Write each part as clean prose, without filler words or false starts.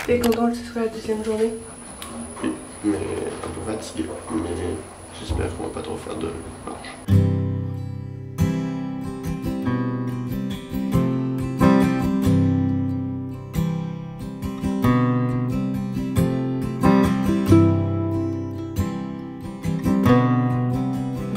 T'es content que ce soit la deuxième journée? Oui, mais un peu fatigué. Mais j'espère qu'on va pas trop faire de marche.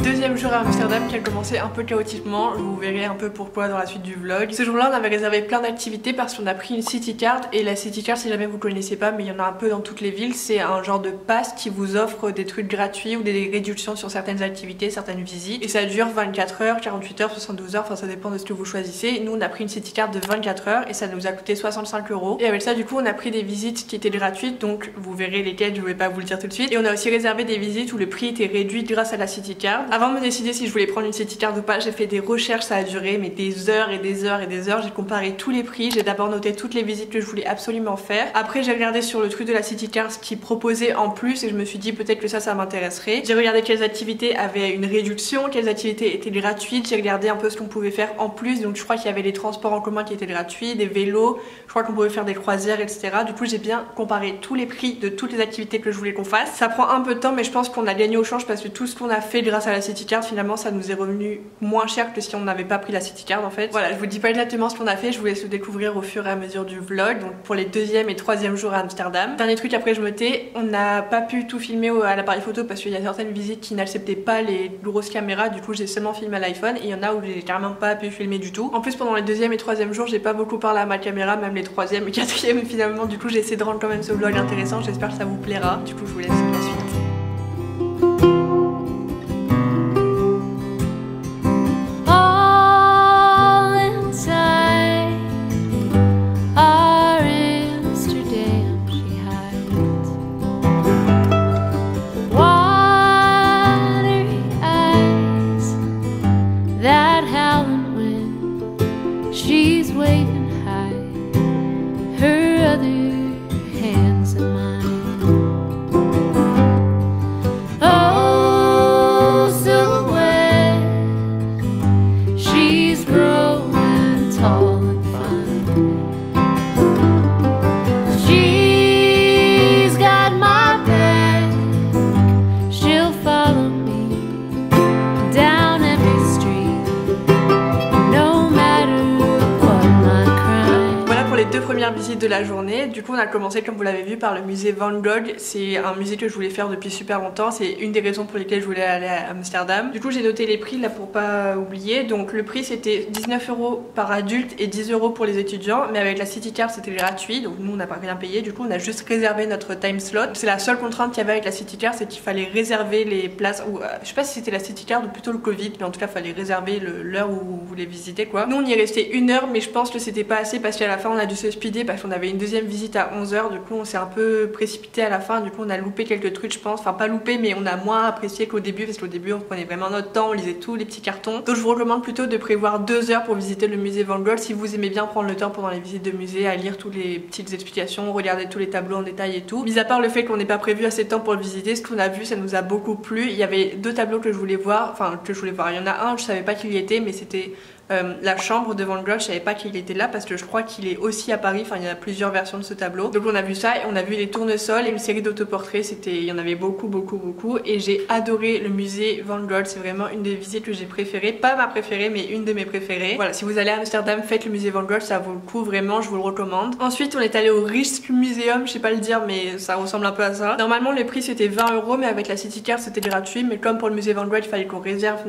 Deuxième jour à Amsterdam qui a commencé un peu chaotiquement, vous verrez un peu pourquoi dans la suite du vlog. Ce jour-là on avait réservé plein d'activités parce qu'on a pris une city card, et la city card, si jamais vous connaissez pas, mais il y en a un peu dans toutes les villes, c'est un genre de pass qui vous offre des trucs gratuits ou des réductions sur certaines activités, certaines visites, et ça dure 24 heures, 48 heures, 72 heures, enfin ça dépend de ce que vous choisissez. Nous on a pris une city card de 24 heures et ça nous a coûté 65 €, et avec ça du coup on a pris des visites qui étaient gratuites, donc vous verrez lesquelles, je vais pas vous le dire tout de suite, et on a aussi réservé des visites où le prix était réduit grâce à la city card. Avant de me décider si je voulais prendre une city card ou pas, j'ai fait des recherches, ça a duré mais des heures et des heures et des heures. J'ai comparé tous les prix, j'ai d'abord noté toutes les visites que je voulais absolument faire. Après j'ai regardé sur le truc de la city card ce qu'ils proposaient en plus et je me suis dit peut-être que ça m'intéresserait. J'ai regardé quelles activités avaient une réduction, quelles activités étaient gratuites, j'ai regardé un peu ce qu'on pouvait faire en plus. Donc je crois qu'il y avait les transports en commun qui étaient gratuits, des vélos, je crois qu'on pouvait faire des croisières, etc. Du coup j'ai bien comparé tous les prix de toutes les activités que je voulais qu'on fasse. Ça prend un peu de temps mais je pense qu'on a gagné au change parce que tout ce qu'on a fait grâce à la city card, finalement ça nous est revenu moins cher que si on n'avait pas pris la city card en fait. Voilà, je vous dis pas exactement ce qu'on a fait, je vous laisse le découvrir au fur et à mesure du vlog. Donc pour les deuxième et troisième jours à Amsterdam. Dernier truc après je me tais, on n'a pas pu tout filmer à l'appareil photo parce qu'il y a certaines visites qui n'acceptaient pas les grosses caméras, du coup j'ai seulement filmé à l'iPhone, et il y en a où j'ai carrément pas pu filmer du tout. En plus pendant les deuxième et troisième jours j'ai pas beaucoup parlé à ma caméra, même les troisième et quatrième finalement, du coup j'ai essayé de rendre quand même ce vlog intéressant, j'espère que ça vous plaira. Du coup je vous laisse la suite. She's waving high, her other hands in mine. Oh, silhouette, she's growing tall and fine. She's got my back, she'll follow me down every street, no matter. Les deux premières visites de la journée, du coup on a commencé comme vous l'avez vu par le musée Van Gogh. C'est un musée que je voulais faire depuis super longtemps, c'est une des raisons pour lesquelles je voulais aller à Amsterdam. Du coup j'ai noté les prix là pour pas oublier. Donc le prix c'était 19 € par adulte et 10 € pour les étudiants, mais avec la city card c'était gratuit, donc nous on n'a pas rien payé, du coup on a juste réservé notre time slot. C'est la seule contrainte qu'il y avait avec la city card, c'est qu'il fallait réserver les places, ou je sais pas si c'était la city card ou plutôt le Covid, mais en tout cas il fallait réserver l'heure où vous voulez visiter quoi. Nous on y est resté 1 heure, mais je pense que c'était pas assez parce qu'à la fin on a dû se speeder parce qu'on avait une deuxième visite à 11 h. Du coup on s'est un peu précipité à la fin, du coup on a loupé quelques trucs je pense, enfin pas loupé mais on a moins apprécié qu'au début, parce qu'au début on prenait vraiment notre temps, on lisait tous les petits cartons. Donc je vous recommande plutôt de prévoir 2 heures pour visiter le musée Van Gogh si vous aimez bien prendre le temps pendant les visites de musée à lire toutes les petites explications, regarder tous les tableaux en détail et tout. Mis à part le fait qu'on n'ait pas prévu assez de temps pour le visiter, ce qu'on a vu ça nous a beaucoup plu. Il y avait 2 tableaux que je voulais voir, il y en a un je savais pas qu'il y était, mais c'était la chambre de Van Gogh, je savais pas qu'il était là parce que je crois qu'il est aussi à Paris, enfin il y a plusieurs versions de ce tableau. Donc on a vu ça et on a vu les tournesols et une série d'autoportraits, il y en avait beaucoup et j'ai adoré le musée Van Gogh, c'est vraiment une des visites que j'ai préférées, pas ma préférée mais une de mes préférées. Voilà, si vous allez à Amsterdam, faites le musée Van Gogh, ça vaut le coup vraiment, je vous le recommande. Ensuite on est allé au Rijksmuseum, je sais pas le dire mais ça ressemble un peu à ça. Normalement le prix c'était 20 € mais avec la city card c'était gratuit, mais comme pour le musée Van Gogh il fallait qu'on réserve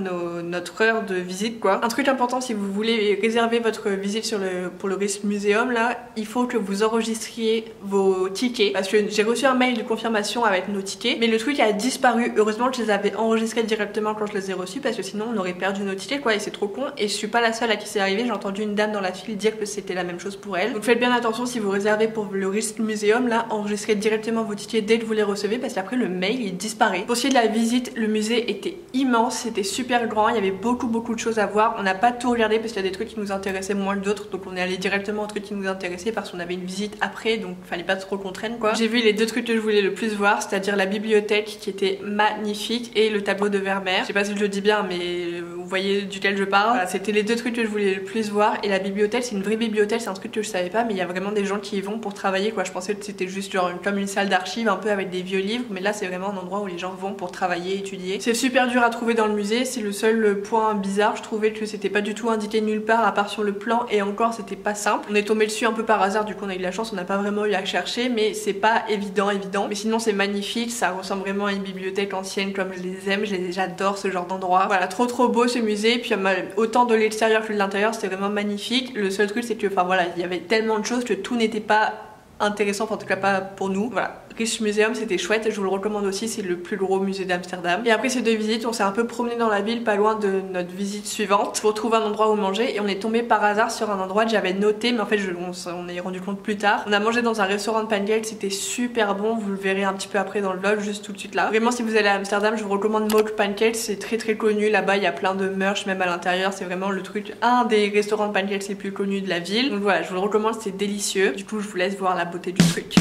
notre heure de visite quoi. Un truc important si vous voulez réserver votre visite pour le Rijksmuseum là, il faut que vous enregistriez vos tickets parce que j'ai reçu un mail de confirmation avec nos tickets, mais le truc a disparu. Heureusement que je les avais enregistrés directement quand je les ai reçus parce que sinon on aurait perdu nos tickets quoi, et c'est trop con. Et je suis pas la seule à qui c'est arrivé, j'ai entendu une dame dans la file dire que c'était la même chose pour elle. Donc faites bien attention si vous réservez pour le Rijksmuseum là, enregistrez directement vos tickets dès que vous les recevez parce qu'après le mail il disparaît. Pour ce qui est de la visite, le musée était immense, c'était super grand, il y avait beaucoup de choses à voir. On n'a pas tout regardé parce qu'il y a des trucs qui nous intéressaient moins que d'autres, donc on est allé directement aux trucs qui nous intéressaient parce qu'on avait une visite après, donc fallait pas trop qu'on traîne quoi. J'ai vu les deux trucs que je voulais le plus voir, c'est-à-dire la bibliothèque qui était magnifique et le tableau de Vermeer. Je sais pas si je le dis bien, mais vous voyez duquel je parle. Voilà, c'était les deux trucs que je voulais le plus voir. Et la bibliothèque, c'est une vraie bibliothèque, c'est un truc que je savais pas, mais il y a vraiment des gens qui y vont pour travailler quoi. Je pensais que c'était juste genre comme une salle d'archives un peu avec des vieux livres, mais là c'est vraiment un endroit où les gens vont pour travailler, étudier. C'est super dur à trouver dans le musée, c'est le seul point bizarre. Je trouvais que c'était pas du tout indiqué nulle part à part sur le plan, et encore c'était pas simple. On est tombé dessus un peu par hasard, du coup on a eu de la chance, on n'a pas vraiment eu à chercher, mais c'est pas évident. Mais sinon c'est magnifique, ça ressemble vraiment à une bibliothèque ancienne comme je les aime, j'adore ce genre d'endroit. Voilà, trop beau ce musée, puis autant de l'extérieur que de l'intérieur, c'était vraiment magnifique. Le seul truc c'est que, enfin voilà, il y avait tellement de choses que tout n'était pas intéressant, enfin, en tout cas pas pour nous. Voilà, Rijksmuseum c'était chouette, je vous le recommande aussi, c'est le plus gros musée d'Amsterdam. Et après ces deux visites, on s'est un peu promené dans la ville pas loin de notre visite suivante pour trouver un endroit où manger, et on est tombé par hasard sur un endroit que j'avais noté, mais en fait on est rendu compte plus tard. On a mangé dans un restaurant de pancakes, c'était super bon, vous le verrez un petit peu après dans le vlog, juste tout de suite là. Vraiment si vous allez à Amsterdam, je vous recommande Moke Pancakes, c'est très connu là-bas, il y a plein de merch même à l'intérieur, c'est vraiment le truc, un des restaurants de pancakes les plus connus de la ville. Donc voilà, je vous le recommande, c'est délicieux. Du coup je vous laisse voir la beauté du truc.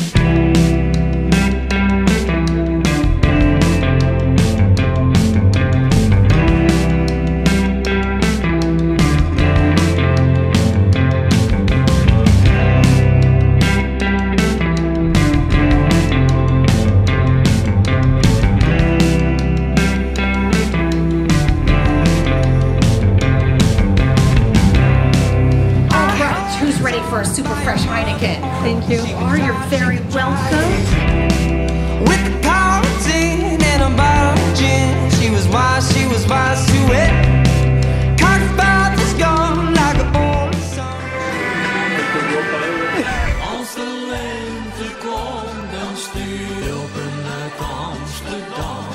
For a super fresh Heineken. Thank you. You're very welcome. With the carotene and a bottle of gin, she was wise to it. Carved is gone like a born sun. Als de lente komt, dan stilpen uit Amsterdam.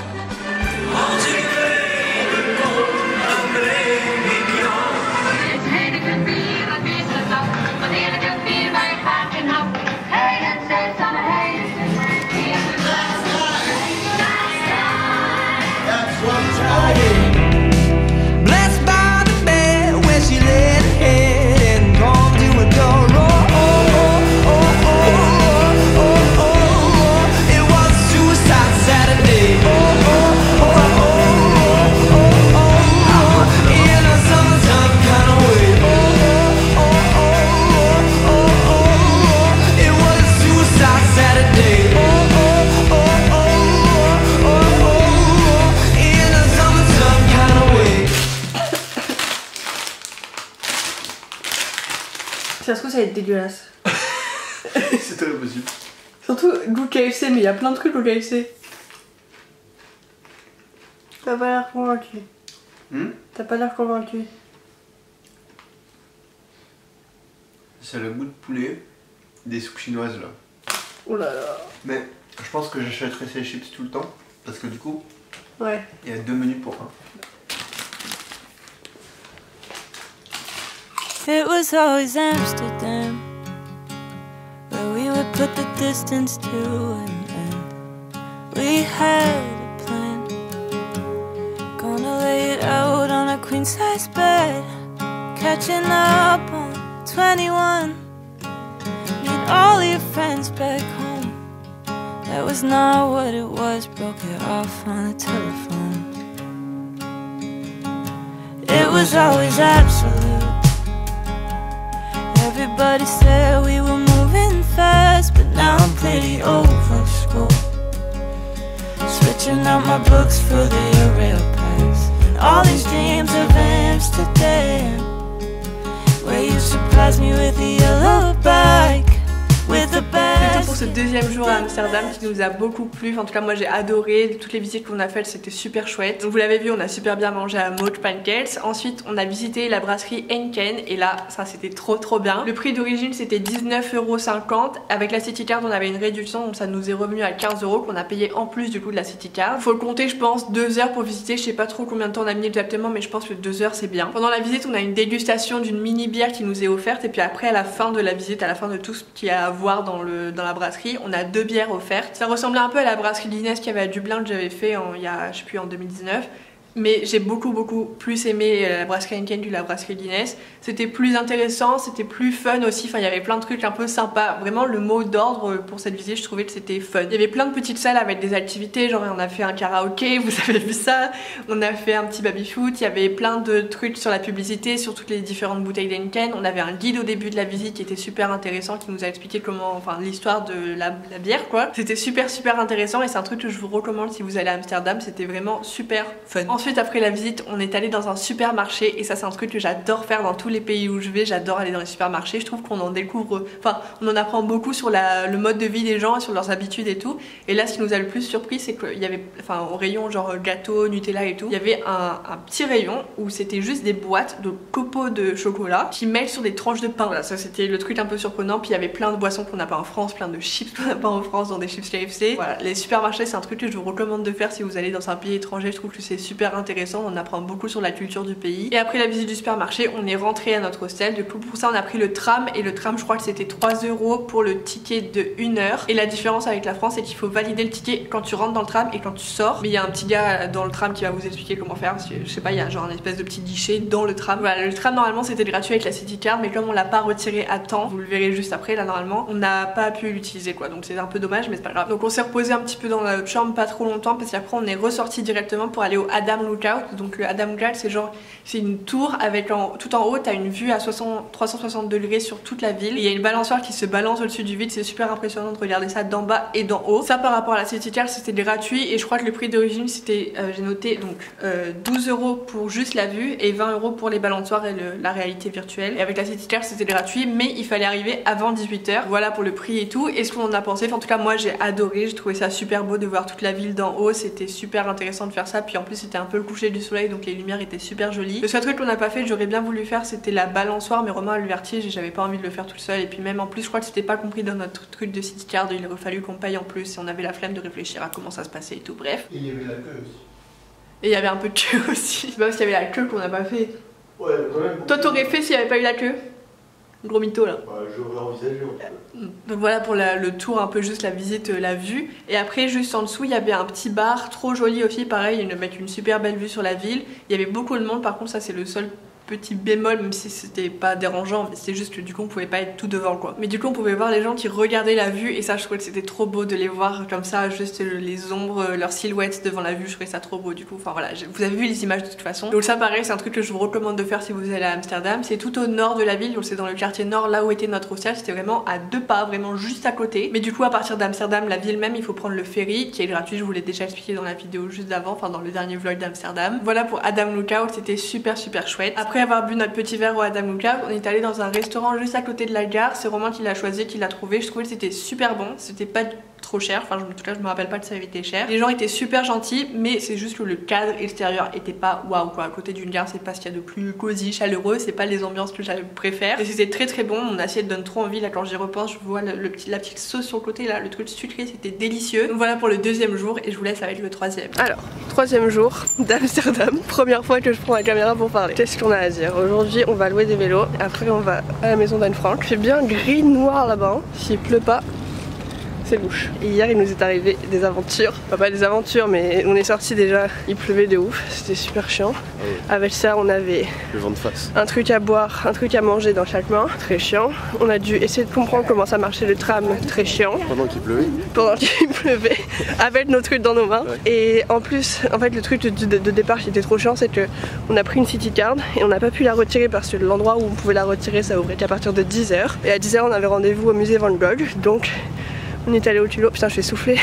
Als ik regen kom, dan breng ik jou. Het Heineken bier, het is het af. Wanneer ik het bier bij graag in hap. Hey, het zit aan de Heineken. Hier is het last night. That's what's happening. Blessed by the bed where she laid her head and called to a door. Oh, oh, oh, oh, oh, oh, oh, oh. It was suicide Saturday. Oh, oh, oh, oh, oh, oh, oh, oh. In a summertime kind of way. Oh, oh, oh, oh, oh, oh, oh. It was suicide Saturday. Oh, oh, oh, oh, oh, oh, oh. In a summertime kind of way. Ça se trouve ça va être dégueulasse. C'est très possible. Surtout goût KFC, mais il y a plein de trucs au KFC. T'as pas l'air convaincu. T'as pas l'air convaincu. C'est le goût de poulet des soupes chinoises là. Oh là là. Mais je pense que j'achèterai ces chips tout le temps parce que du coup, Ouais. il y a 2 menus pour 1. It was always Amsterdam, where we would put the distance to an end. We had a plan, gonna lay it out on a queen-size bed, catching up on 21, meet all your friends back home. That was not what it was, broke it off on the telephone. It was always absolute. Everybody said we were moving fast, but now I'm pretty over school. Switching out my books for the Aeropass, and all these dreams of Amsterdam, where you surprised me with the yellow bike, with the bag. pour ce deuxième jour à Amsterdam qui nous a beaucoup plu. En tout cas moi j'ai adoré, toutes les visites qu'on a faites c'était super chouette. Donc vous l'avez vu, on a super bien mangé à Moch Pancakes. Ensuite on a visité la brasserie Henken et là ça c'était trop bien. Le prix d'origine c'était 19,50 €. Avec la City Card on avait une réduction donc ça nous est revenu à 15 € qu'on a payé en plus du coup de la City Card. Faut le compter je pense 2 heures pour visiter, je sais pas trop combien de temps on a mis exactement mais je pense que 2 heures c'est bien. Pendant la visite on a une dégustation d'une mini bière qui nous est offerte et puis après à la fin de la visite, à la fin de tout ce qu'il y a à voir dans la brasserie, on a 2 bières offertes. Ça ressemblait un peu à la brasserie Guinness qu'il y avait à Dublin que j'avais fait il y a je sais plus en 2019. Mais j'ai beaucoup plus aimé la brasserie Henken que la brasserie Guinness. C'était plus intéressant, c'était plus fun aussi, enfin il y avait plein de trucs un peu sympas. Vraiment le mot d'ordre pour cette visite, je trouvais que c'était fun. Il y avait plein de petites salles avec des activités, genre on a fait un karaoké, vous avez vu ça. On a fait un petit baby-foot, il y avait plein de trucs sur la publicité, sur toutes les différentes bouteilles d'Henken. On avait un guide au début de la visite qui était super intéressant, qui nous a expliqué comment, enfin l'histoire de la bière quoi. C'était super intéressant et c'est un truc que je vous recommande si vous allez à Amsterdam, c'était vraiment super fun. Ensuite après la visite on est allé dans un supermarché et ça c'est un truc que j'adore faire dans tous les pays où je vais, j'adore aller dans les supermarchés, je trouve qu'on en découvre, enfin on en apprend beaucoup sur le mode de vie des gens, sur leurs habitudes et tout. Et là ce qui nous a le plus surpris c'est qu'il y avait, enfin au rayon genre gâteau, Nutella et tout, il y avait un petit rayon où c'était juste des boîtes de copeaux de chocolat qui mêlent sur des tranches de pain. Voilà, ça c'était le truc un peu surprenant, puis il y avait plein de boissons qu'on n'a pas en France, plein de chips qu'on n'a pas en France dans des chips KFC. Voilà, les supermarchés c'est un truc que je vous recommande de faire si vous allez dans un pays étranger, je trouve que c'est super intéressant. On apprend beaucoup sur la culture du pays. Et après la visite du supermarché, on est rentré à notre hostel. Du coup, pour ça, on a pris le tram. Et le tram, je crois que c'était 3 € pour le ticket de 1 heure. Et la différence avec la France, c'est qu'il faut valider le ticket quand tu rentres dans le tram et quand tu sors. Mais il y a un petit gars dans le tram qui va vous expliquer comment faire. Parce que je sais pas, il y a genre une espèce de petit guichet dans le tram. Voilà, le tram, normalement, c'était gratuit avec la City Card. Mais comme on l'a pas retiré à temps, vous le verrez juste après, là, normalement, on n'a pas pu l'utiliser quoi. Donc c'est un peu dommage, mais c'est pas grave. Donc on s'est reposé un petit peu dans notre chambre, pas trop longtemps. Parce qu'après, on est ressorti directement pour aller au Adam Lookout. Donc le Adam Lookout c'est une tour avec tout en haut t'as une vue à 360 degrés sur toute la ville et il y a une balançoire qui se balance au-dessus du vide, c'est super impressionnant de regarder ça d'en bas et d'en haut. Ça par rapport à la City Card c'était gratuit et je crois que le prix d'origine c'était, j'ai noté donc 12 € pour juste la vue et 20 € pour les balançoires et la réalité virtuelle. Et avec la City Card c'était gratuit mais il fallait arriver avant 18 h. Voilà pour le prix et tout. Et ce qu'on en a pensé, enfin, en tout cas moi j'ai adoré, j'ai trouvé ça super beau de voir toute la ville d'en haut, c'était super intéressant de faire ça, puis en plus c'était un peu le coucher du soleil donc les lumières étaient super jolies. Le seul truc qu'on n'a pas fait, j'aurais bien voulu faire, c'était la balançoire mais Romain a le vertige et j'avais pas envie de le faire tout seul. Et puis même en plus je crois que c'était pas compris dans notre truc de City Card, il aurait fallu qu'on paye en plus et on avait la flemme de réfléchir à comment ça se passait et tout, bref. Et il y avait la queue aussi. Et il y avait un peu de queue aussi. C'est pas parce qu'il y avait la queue qu'on n'a pas fait. Ouais, quand même. Toi t'aurais fait s'il y avait pas eu la queue? Gros mytho là. Bah, j'aurais envisagé un peu. Donc voilà pour le tour, un peu juste la visite, la vue. Et après juste en dessous il y avait un petit bar trop joli aussi, pareil, avec une super belle vue sur la ville. Il y avait beaucoup de monde par contre, ça c'est le seul petit bémol, même si c'était pas dérangeant, mais c'est juste que du coup on pouvait pas être tout devant quoi. Mais du coup on pouvait voir les gens qui regardaient la vue et ça je trouvais que c'était trop beau de les voir comme ça, juste les ombres, leurs silhouettes devant la vue, je trouvais ça trop beau du coup. Enfin voilà, vous avez vu les images de toute façon. Donc ça pareil c'est un truc que je vous recommande de faire si vous allez à Amsterdam. C'est tout au nord de la ville, donc c'est dans le quartier nord là où était notre hostel, c'était vraiment à 2 pas, vraiment juste à côté. Mais du coup à partir d'Amsterdam, la ville même, il faut prendre le ferry qui est gratuit, je vous l'ai déjà expliqué dans la vidéo juste d'avant, enfin dans le dernier vlog d'Amsterdam. Voilà pour Adam Lookout, c'était super chouette. Après avoir bu notre petit verre au Adam Lookout, on est allé dans un restaurant juste à côté de la gare, c'est Romain qui l'a choisi, qui l'a trouvé. Je trouvais que c'était super bon, c'était pas trop cher, enfin en tout cas je me rappelle pas que ça avait été cher. Les gens étaient super gentils mais c'est juste que le cadre extérieur était pas waouh quoi. À côté d'une gare c'est pas ce qu'il y a de plus cosy, chaleureux, c'est pas les ambiances que je préfère. Et c'était très bon, mon assiette donne trop envie là quand j'y repense, je vois la petite sauce sur le côté là, le truc sucré, c'était délicieux. Donc voilà pour le deuxième jour et je vous laisse avec le troisième. Alors, troisième jour d'Amsterdam, première fois que je prends la caméra pour parler. Qu'est-ce qu'on a à dire? Aujourd'hui on va louer des vélos, après on va à la maison d'Anne Frank. Il fait bien gris noir là-bas, hein. S'il pleut pas c'est louche. Et hier il nous est arrivé des aventures, enfin pas des aventures mais on est sorti déjà, il pleuvait de ouf, c'était super chiant. Ah oui. Avec ça on avait le vent de face, un truc à boire, un truc à manger dans chaque main, très chiant. On a dû essayer de comprendre comment ça marchait le tram, très chiant. Pendant qu'il pleuvait. Pendant qu'il pleuvait, avec nos trucs dans nos mains. Ouais. Et en plus, en fait le truc de départ qui était trop chiant, c'est que on a pris une City Card et on n'a pas pu la retirer parce que l'endroit où on pouvait la retirer ça ouvrait qu'à partir de 10 h. Et à 10 h on avait rendez-vous au musée Van Gogh, donc on est allé au culot, putain je fais souffler.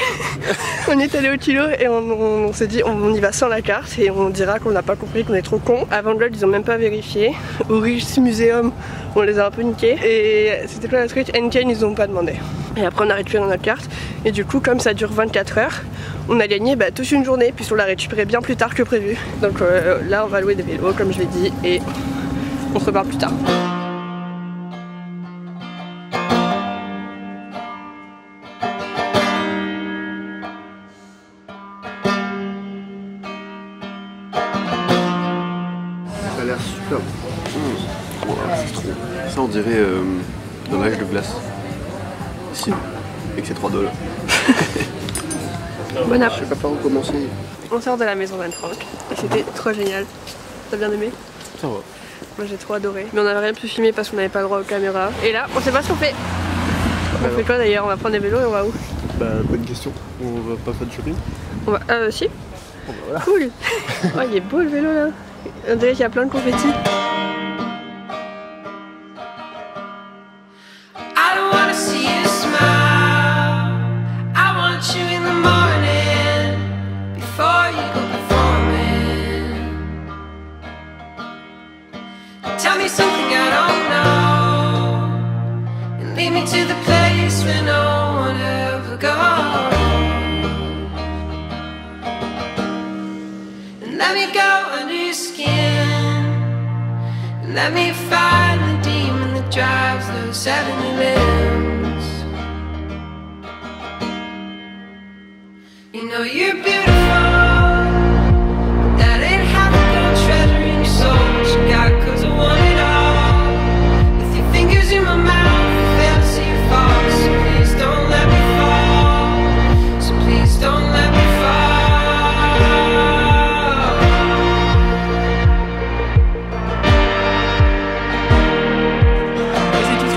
On est allé au culot et on s'est dit on y va sans la carte et on dira qu'on n'a pas compris, qu'on est trop con. À Van Gogh ils ont même pas vérifié. Au Rijksmuseum on les a un peu niqués et c'était plein de trucs. Henken ils ont pas demandé. Et après on a récupéré notre carte. Et du coup comme ça dure 24 heures, on a gagné toute une journée puisqu'on l'a récupéré bien plus tard que prévu. Donc là on va louer des vélos comme je l'ai dit et on se reparle plus tard. Ça a l'air super bon. Wow, c'est trop. Ça on dirait dans l'âge de glace. Ici. Et que c'est 3 $. Bon app. Je sais pas par où commencer. On sort de la maison d'Anne Frank et c'était trop génial. T'as bien aimé? Ça va. Moi j'ai trop adoré. Mais on n'avait rien pu filmer parce qu'on n'avait pas le droit aux caméras. Et là on sait pas ce qu'on fait. On fait quoi d'ailleurs? On va prendre des vélos et on va où? Bah bonne question. On va pas faire du shopping? On va... si. Bon, bah, voilà. Cool. Oh il est beau le vélo là. On dirait qu'il y a plein de confettis. I don't wanna see you smile. I want you in the morning before you go performing. Tell me something I don't know and lead me to the place where no one ever goes. And let me go under your skin. And let me find the demon that drives those heavenly limbs. You know you're beautiful, but that ain't half the gold treasure in your soul. What you got, 'cause I want it all. With your fingers in my mouth, I fail to see you fall. So please don't let me fall. So please don't let me fall.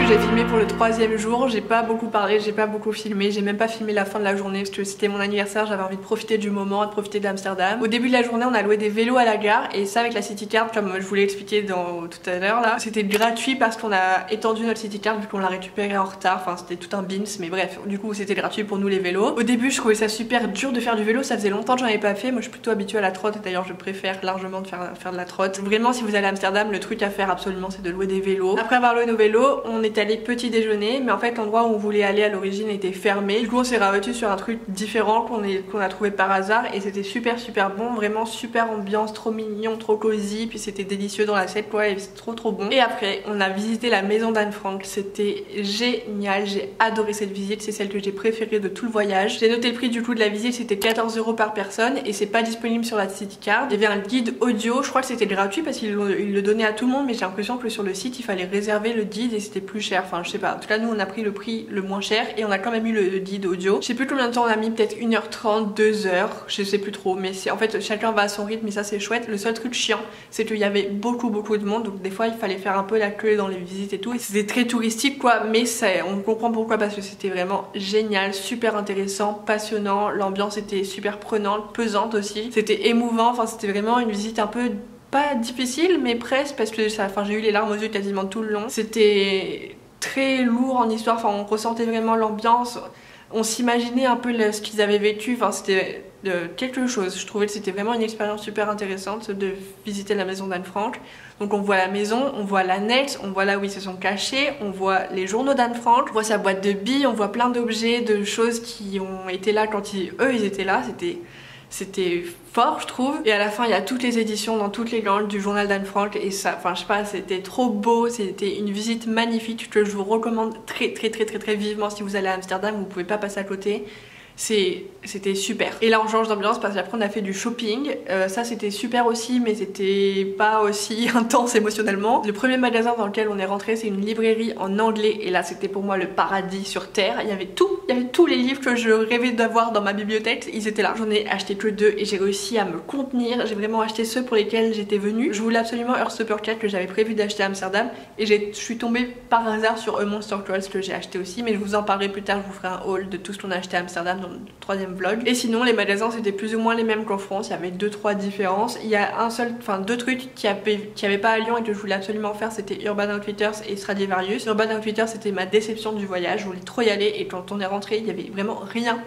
J'ai filmé pour le 3e jour, j'ai pas beaucoup parlé, j'ai pas beaucoup filmé, j'ai même pas filmé la fin de la journée parce que c'était mon anniversaire, j'avais envie de profiter du moment, de profiter d'Amsterdam. Au début de la journée on a loué des vélos à la gare et ça avec la City Card comme je vous l'ai expliqué tout à l'heure là, c'était gratuit parce qu'on a étendu notre City Card vu qu'on l'a récupéré en retard, enfin c'était tout un bins mais bref, du coup c'était gratuit pour nous les vélos. Au début je trouvais ça super dur de faire du vélo, ça faisait longtemps que j'en avais pas fait, moi je suis plutôt habituée à la trotte et d'ailleurs je préfère largement de faire de la trotte. Vraiment si vous allez à Amsterdam le truc à faire absolument c'est de louer des vélos. Après avoir loué nos vélos, on est allé petit déjeuner mais en fait l'endroit où on voulait aller à l'origine était fermé. Du coup on s'est rabattu sur un truc différent qu'on a trouvé par hasard et c'était super bon, vraiment super ambiance, trop mignon, trop cosy, puis c'était délicieux dans l'assiette quoi et c'est trop bon. Et après on a visité la maison d'Anne Frank, c'était génial, j'ai adoré cette visite, c'est celle que j'ai préférée de tout le voyage. J'ai noté le prix du coup de la visite, c'était 14 € par personne et c'est pas disponible sur la City Card. Il y avait un guide audio, je crois que c'était gratuit parce qu'ils le donnaient à tout le monde mais j'ai l'impression que sur le site il fallait réserver le guide et c'était plus cher, enfin je sais pas. En tout cas nous on a pris le prix le moins cher et on a quand même eu le guide audio. Je sais plus combien de temps on a mis, peut-être 1h30, 2h, je sais plus trop mais c'est en fait chacun va à son rythme et ça c'est chouette. Le seul truc chiant c'est qu'il y avait beaucoup de monde donc des fois il fallait faire un peu la queue dans les visites et tout et c'était très touristique quoi mais on comprend pourquoi parce que c'était vraiment génial, super intéressant, passionnant, l'ambiance était super prenante, pesante aussi, c'était émouvant, enfin c'était vraiment une visite un peu pas difficile mais presque parce que j'ai eu les larmes aux yeux quasiment tout le long. C'était très lourd en histoire, enfin on ressentait vraiment l'ambiance, on s'imaginait un peu ce qu'ils avaient vécu, enfin c'était quelque chose. Je trouvais que c'était vraiment une expérience super intéressante de visiter la maison d'Anne Frank. Donc on voit la maison, on voit l'annexe, on voit là où ils se sont cachés, on voit les journaux d'Anne Frank, on voit sa boîte de billes, on voit plein d'objets, de choses qui ont été là quand eux ils étaient là, c'était fort je trouve. Et à la fin il y a toutes les éditions dans toutes les langues du journal d'Anne Frank et ça, enfin je sais pas, c'était trop beau, c'était une visite magnifique que je vous recommande très vivement si vous allez à Amsterdam, vous pouvez pas passer à côté. C'était super. Et là on change d'ambiance parce qu'après on a fait du shopping, ça c'était super aussi mais c'était pas aussi intense émotionnellement. Le premier magasin dans lequel on est rentré c'est une librairie en anglais et là c'était pour moi le paradis sur terre. Il y avait tous les livres que je rêvais d'avoir dans ma bibliothèque, ils étaient là. J'en ai acheté que 2 et j'ai réussi à me contenir, j'ai vraiment acheté ceux pour lesquels j'étais venue. Je voulais absolument Heartstopper 4 que j'avais prévu d'acheter à Amsterdam et je suis tombée par hasard sur A Monster Calls que j'ai acheté aussi mais je vous en parlerai plus tard, je vous ferai un haul de tout ce qu'on a acheté à Amsterdam dans le 3e vlog. Et sinon les magasins c'était plus ou moins les mêmes qu'en France, il y avait 2-3 différences. Il y a deux trucs qui avaient pas à Lyon et que je voulais absolument faire, c'était Urban Outfitters et Stradivarius. Urban Outfitters c'était ma déception du voyage, je voulais trop y aller et quand on est rentré il y avait vraiment rien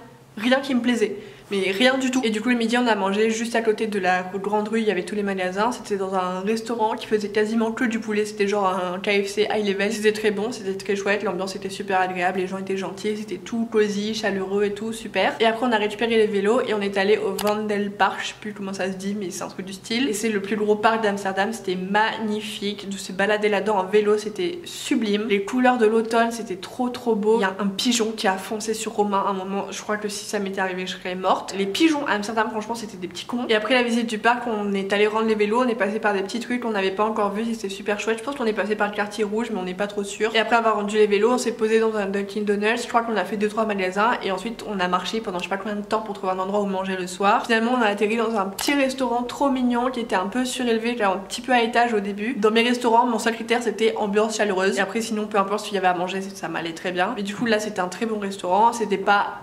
qui me plaisait. mais rien du tout. Et du coup le midi on a mangé juste à côté de la grande rue, il y avait tous les magasins, c'était dans un restaurant qui faisait quasiment que du poulet, c'était genre un KFC high level, c'était très bon, c'était très chouette, l'ambiance était super agréable, les gens étaient gentils, c'était tout cosy, chaleureux et tout, super. Et après on a récupéré les vélos et on est allé au Vondelpark, je sais plus comment ça se dit mais c'est un truc du style, et c'est le plus gros parc d'Amsterdam, c'était magnifique, de se balader là-dedans en vélo c'était sublime, les couleurs de l'automne c'était trop beau. Il y a un pigeon qui a foncé sur Romain à un moment, je crois que si ça m'était arrivé je serais morte. Les pigeons à Amsterdam franchement c'était des petits cons. Et après la visite du parc on est allé rendre les vélos, on est passé par des petits trucs qu'on n'avait pas encore vu, c'était super chouette. Je pense qu'on est passé par le quartier rouge mais on n'est pas trop sûr. Et après avoir rendu les vélos on s'est posé dans un Dunkin Donuts, je crois qu'on a fait 2-3 magasins et ensuite on a marché pendant je sais pas combien de temps pour trouver un endroit où manger le soir. Finalement on a atterri dans un petit restaurant trop mignon qui était un peu surélevé, qui était un petit peu à étage au début. Dans mes restaurants mon seul critère c'était ambiance chaleureuse et après sinon peu importe ce qu'il y avait à manger ça m'allait très bien. Mais du coup là c'était un très bon restaurant, c'était pas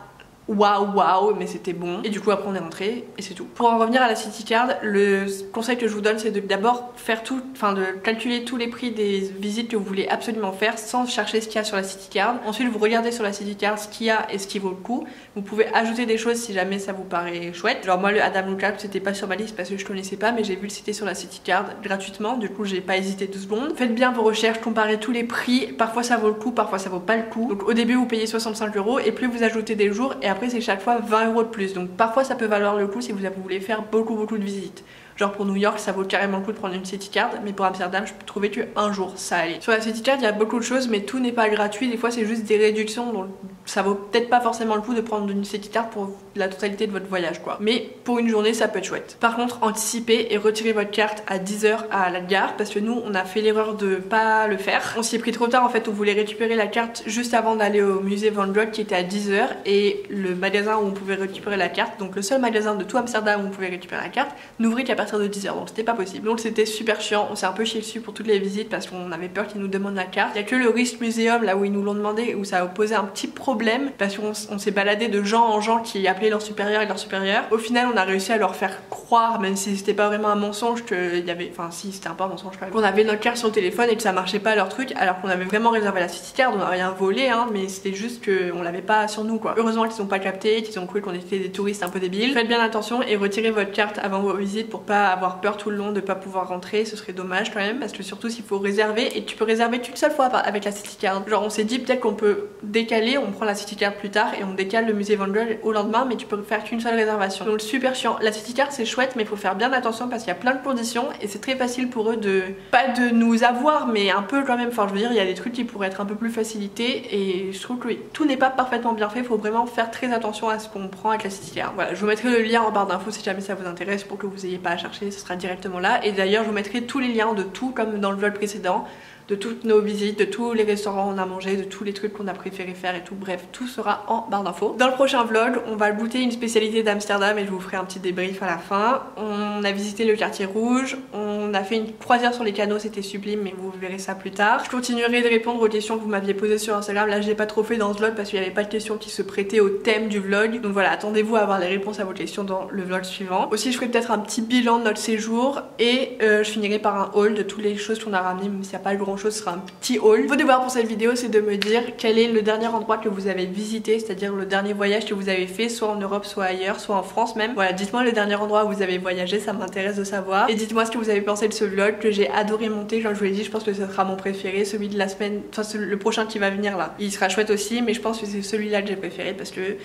waouh mais c'était bon, et du coup après on est rentré et c'est tout. Pour en revenir à la City Card, le conseil que je vous donne c'est de d'abord faire tout, enfin de calculer tous les prix des visites que vous voulez absolument faire sans chercher ce qu'il y a sur la City Card. Ensuite vous regardez sur la City Card ce qu'il y a et ce qui vaut le coup. Vous pouvez ajouter des choses si jamais ça vous paraît chouette. Genre moi le Adam Lookout c'était pas sur ma liste parce que je connaissais pas, mais j'ai vu le citer sur la City Card gratuitement, du coup j'ai pas hésité 2 secondes. Faites bien vos recherches, comparez tous les prix, parfois ça vaut le coup, parfois ça vaut pas le coup. Donc au début vous payez 65 € et plus vous ajoutez des jours et après c'est chaque fois 20 € de plus, donc parfois ça peut valoir le coup si vous voulez faire beaucoup de visites. Genre pour New York ça vaut carrément le coup de prendre une City Card, mais pour Amsterdam je peux trouver que un jour ça allait. Sur la City Card il y a beaucoup de choses mais tout n'est pas gratuit, des fois c'est juste des réductions, donc ça vaut peut-être pas forcément le coup de prendre une City Card pour la totalité de votre voyage quoi. Mais pour une journée ça peut être chouette. Par contre anticipez et retirez votre carte à 10 h à la gare, parce que nous on a fait l'erreur de pas le faire. On s'y est pris trop tard en fait, on voulait récupérer la carte juste avant d'aller au musée Van Gogh qui était à 10 h, et le magasin où on pouvait récupérer la carte, donc le seul magasin de tout Amsterdam où on pouvait récupérer la carte, n'ouvrait qu'à partir de 10 h, donc c'était pas possible. Donc c'était super chiant, on s'est un peu chié dessus pour toutes les visites parce qu'on avait peur qu'ils nous demandent la carte. Il y a que le Rijksmuseum là où ils nous l'ont demandé où ça a posé un petit problème parce qu'on s'est baladé de gens en gens qui appelaient leur supérieur et leur supérieur. Au final on a réussi à leur faire croire, même si c'était pas vraiment un mensonge, qu'il y avait, enfin si c'était un peu un mensonge quand même, qu'on avait notre carte sur le téléphone et que ça marchait pas leur truc, alors qu'on avait vraiment réservé la City Card, on a rien volé hein, mais c'était juste qu'on l'avait pas sur nous quoi. Heureusement qu'ils ont pas capté, qu'ils ont cru qu'on était des touristes un peu débiles. Faites bien attention et retirez votre carte avant vos visites pour pas avoir peur tout le long de pas pouvoir rentrer, ce serait dommage quand même, parce que surtout s'il faut réserver, et tu peux réserver qu'une seule fois avec la City Card. Genre on s'est dit peut-être qu'on peut décaler, on prend la City Card plus tard et on décale le musée Van Gogh au lendemain, mais tu peux faire qu'une seule réservation. Donc super chiant. La City Card c'est chouette mais il faut faire bien attention parce qu'il y a plein de conditions et c'est très facile pour eux de, pas de nous avoir mais un peu quand même, enfin je veux dire il y a des trucs qui pourraient être un peu plus facilités et je trouve que oui, tout n'est pas parfaitement bien fait, il faut vraiment faire très attention à ce qu'on prend avec la City Card. Voilà, je vous mettrai le lien en barre d'infos si jamais ça vous intéresse pour que vous ayez pas à chercher, ce sera directement là. Et d'ailleurs je vous mettrai tous les liens de tout comme dans le vlog précédent, de toutes nos visites, de tous les restaurants où on a mangé, de tous les trucs qu'on a préféré faire et tout, bref tout sera en barre d'infos. Dans le prochain vlog on va goûter une spécialité d'Amsterdam et je vous ferai un petit débrief à la fin. On a visité le quartier rouge, on a fait une croisière sur les canaux, c'était sublime mais vous verrez ça plus tard. Je continuerai de répondre aux questions que vous m'aviez posées sur Instagram, là j'ai pas trop fait dans ce vlog parce qu'il n'y avait pas de questions qui se prêtaient au thème du vlog, donc voilà, attendez-vous à avoir les réponses à vos questions dans le vlog suivant. Aussi je ferai peut-être un petit bilan de notre séjour et je finirai par un haul de toutes les choses qu'on a ramenées, même s'il n'y a pas grand chose, ce sera un petit haul. Vos devoirs pour cette vidéo c'est de me dire quel est le dernier endroit que vous avez visité, c'est-à-dire le dernier voyage que vous avez fait, soit en Europe, soit ailleurs, soit en France même. Voilà, dites-moi le dernier endroit où vous avez voyagé, ça m'intéresse de savoir. Et dites-moi ce que vous avez pensé de ce vlog que j'ai adoré monter, genre je vous l'ai dit, je pense que ce sera mon préféré, celui de la semaine, enfin le prochain qui va venir là. Il sera chouette aussi, mais je pense que c'est celui-là que j'ai préféré parce que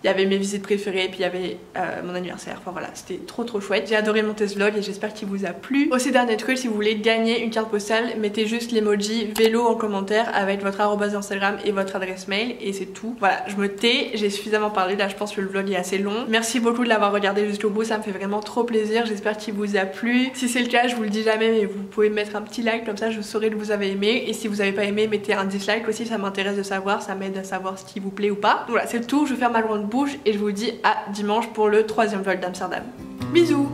il y avait mes visites préférées, puis il y avait mon anniversaire, enfin voilà, c'était trop chouette. J'ai adoré monter ce vlog et j'espère qu'il vous a plu. Aussi dernier truc, si vous voulez gagner une carte postale, mettez juste l'emoji vélo en commentaire avec votre arrobase Instagram et votre adresse mail et c'est tout. Voilà, je me tais, j'ai suffisamment parlé, là je pense que le vlog est assez long. Merci beaucoup de l'avoir regardé jusqu'au bout, ça me fait vraiment trop plaisir, j'espère qu'il vous a plu. Si c'est le cas, je vous le dis jamais, mais vous pouvez mettre un petit like, comme ça je saurai que vous avez aimé. Et si vous avez pas aimé, mettez un dislike aussi, ça m'intéresse de savoir, ça m'aide à savoir ce qui vous plaît ou pas. Donc voilà, c'est tout, je vais faire ma grande bouche et je vous dis à dimanche pour le 3e vlog d'Amsterdam. Bisous!